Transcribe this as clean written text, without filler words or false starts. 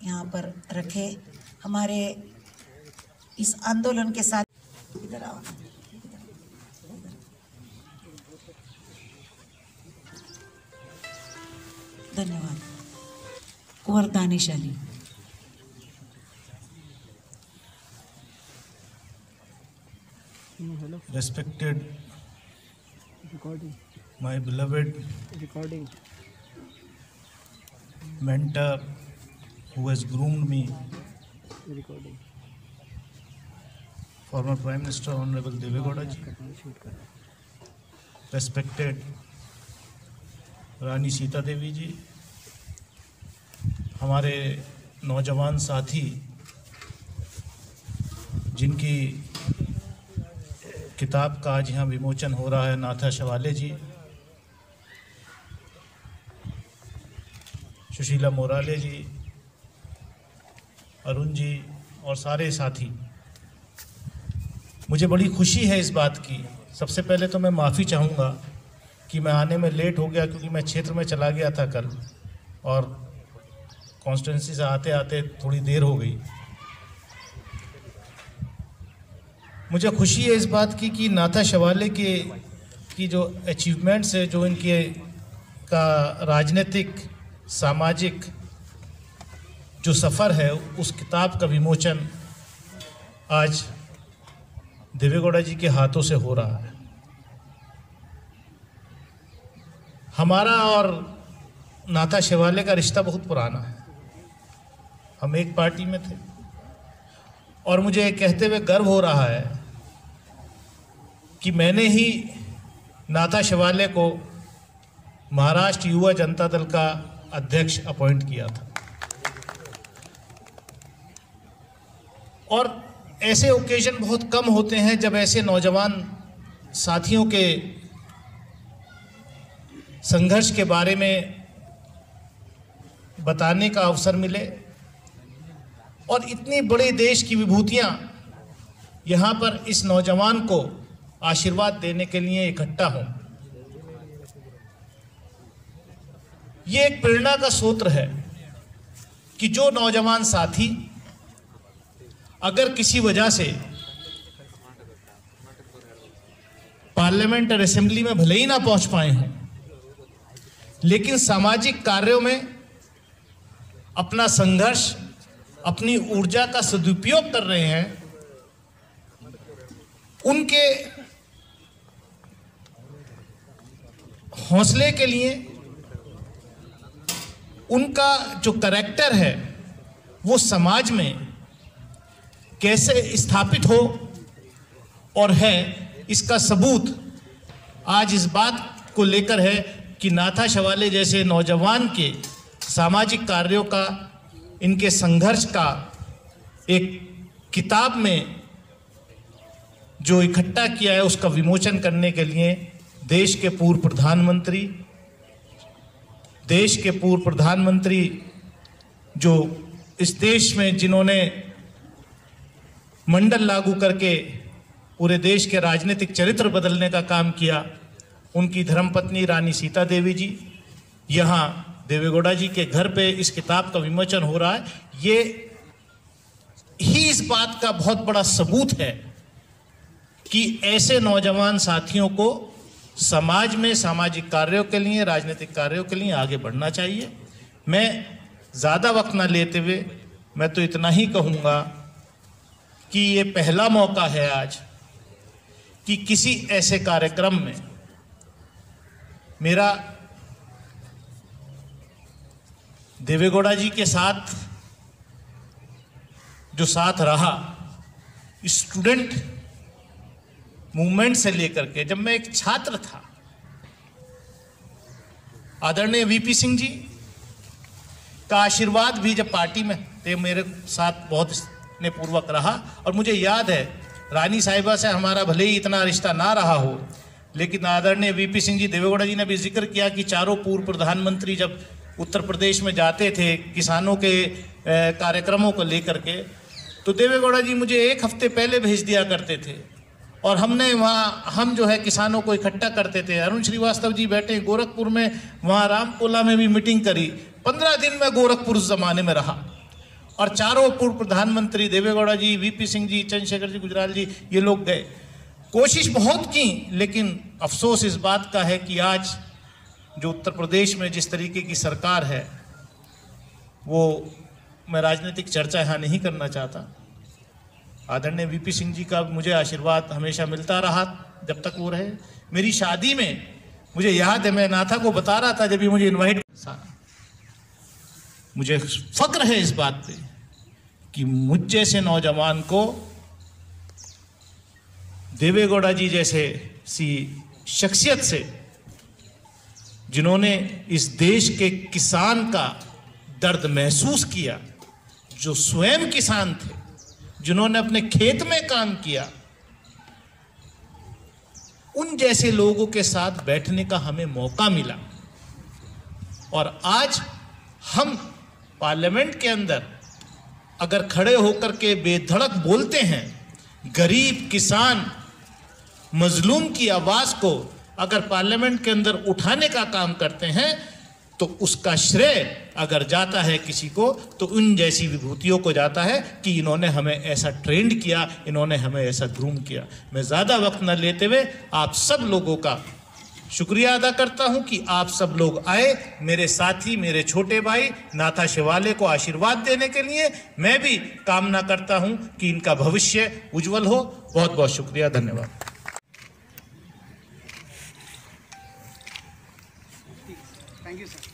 यहाँ पर रखे हमारे इस आंदोलन के साथ। इधर आओ। धन्यवाद। Kunwar Danish Ali. Respected my beloved mentor who has groomed me, former Prime Minister Honorable Deve Gowda ji, respected रानी सीता देवी जी, हमारे नौजवान साथी जिनकी किताब का आज यहाँ विमोचन हो रहा है, नाथा शवाले जी, सुशीला मोराले जी, अरुण जी और सारे साथी, मुझे बड़ी खुशी है इस बात की। सबसे पहले तो मैं माफ़ी चाहूँगा कि मैं आने में लेट हो गया, क्योंकि मैं क्षेत्र में चला गया था कल और कॉन्स्टिट्यूंसी से आते आते थोड़ी देर हो गई। मुझे खुशी है इस बात की कि नाथा शवाले की जो अचीवमेंट्स है, जो इनके का राजनीतिक सामाजिक जो सफ़र है, उस किताब का विमोचन आज देवे गौड़ा जी के हाथों से हो रहा है। हमारा और नाथा शवाले का रिश्ता बहुत पुराना है, हम एक पार्टी में थे और मुझे कहते हुए गर्व हो रहा है कि मैंने ही नाथा शवाले को महाराष्ट्र युवा जनता दल का अध्यक्ष अपॉइंट किया था। और ऐसे ओकेजन बहुत कम होते हैं जब ऐसे नौजवान साथियों के संघर्ष के बारे में बताने का अवसर मिले और इतनी बड़े देश की विभूतियां यहाँ पर इस नौजवान को आशीर्वाद देने के लिए इकट्ठा हों। ये एक प्रेरणा का सूत्र है कि जो नौजवान साथी अगर किसी वजह से पार्लियामेंट और असेंबली में भले ही ना पहुंच पाए हों, लेकिन सामाजिक कार्यों में अपना संघर्ष, अपनी ऊर्जा का सदुपयोग कर रहे हैं, उनके हौसले के लिए उनका जो कैरेक्टर है वो समाज में कैसे स्थापित हो और है, इसका सबूत आज इस बात को लेकर है कि नाथा शवाले जैसे नौजवान के सामाजिक कार्यों का, इनके संघर्ष का एक किताब में जो इकट्ठा किया है, उसका विमोचन करने के लिए देश के पूर्व प्रधानमंत्री जो इस देश में जिन्होंने मंडल लागू करके पूरे देश के राजनीतिक चरित्र बदलने का काम किया, उनकी धर्मपत्नी रानी सीता देवी जी, यहाँ देवे गौड़ा जी के घर पे इस किताब का विमोचन हो रहा है। ये ही इस बात का बहुत बड़ा सबूत है कि ऐसे नौजवान साथियों को समाज में सामाजिक कार्यों के लिए, राजनीतिक कार्यों के लिए आगे बढ़ना चाहिए। मैं ज़्यादा वक्त ना लेते हुए मैं तो इतना ही कहूँगा कि ये पहला मौका है आज कि किसी ऐसे कार्यक्रम में मेरा देवे गौड़ा जी के साथ जो साथ रहा, स्टूडेंट मूवमेंट से लेकर के जब मैं एक छात्र था, आदरणीय वीपी सिंह जी का आशीर्वाद भी जब पार्टी में थे मेरे साथ बहुत स्नेहपूर्वक रहा। और मुझे याद है रानी साहिबा से हमारा भले ही इतना रिश्ता ना रहा हो, लेकिन आदरणीय वीपी सिंह जी, देवे गौड़ा जी ने भी जिक्र किया कि चारों पूर्व प्रधानमंत्री जब उत्तर प्रदेश में जाते थे किसानों के कार्यक्रमों को लेकर के, तो देवे गौड़ा जी मुझे एक हफ्ते पहले भेज दिया करते थे और हमने वहाँ हम जो है किसानों को इकट्ठा करते थे। अरुण श्रीवास्तव जी बैठे गोरखपुर में, वहाँ रामकोला में भी मीटिंग करी। 15 दिन में गोरखपुर उस जमाने में रहा और चारों पूर्व प्रधानमंत्री देवेगौड़ा जी, वीपी सिंह जी, चंद्रशेखर जी गुजराल जी, ये लोग गए। कोशिश बहुत की, लेकिन अफसोस इस बात का है कि आज जो उत्तर प्रदेश में जिस तरीके की सरकार है, वो मैं राजनीतिक चर्चा यहाँ नहीं करना चाहता। आदरणीय वीपी सिंह जी का मुझे आशीर्वाद हमेशा मिलता रहा जब तक वो रहे। मेरी शादी में मुझे याद है, मैं नाथा को बता रहा था जब भी मुझे इनवाइट, मुझे फक्र है इस बात पे कि मुझ जैसे नौजवान को देवेगौड़ा जी जैसे सी शख्सियत से, जिन्होंने इस देश के किसान का दर्द महसूस किया, जो स्वयं किसान थे, जिन्होंने अपने खेत में काम किया, उन जैसे लोगों के साथ बैठने का हमें मौका मिला। और आज हम पार्लियामेंट के अंदर अगर खड़े होकर के बेधड़क बोलते हैं, गरीब किसान मजलूम की आवाज को अगर पार्लियामेंट के अंदर उठाने का काम करते हैं, तो उसका श्रेय अगर जाता है किसी को, तो उन जैसी विभूतियों को जाता है कि इन्होंने हमें ऐसा ट्रेंड किया, इन्होंने हमें ऐसा ग्रूम किया। मैं ज़्यादा वक्त न लेते हुए आप सब लोगों का शुक्रिया अदा करता हूं कि आप सब लोग आए, मेरे साथी, मेरे छोटे भाई नाथा शिवाले को आशीर्वाद देने के लिए। मैं भी कामना करता हूं कि इनका भविष्य उज्जवल हो। बहुत बहुत शुक्रिया, धन्यवाद। Thank you sir.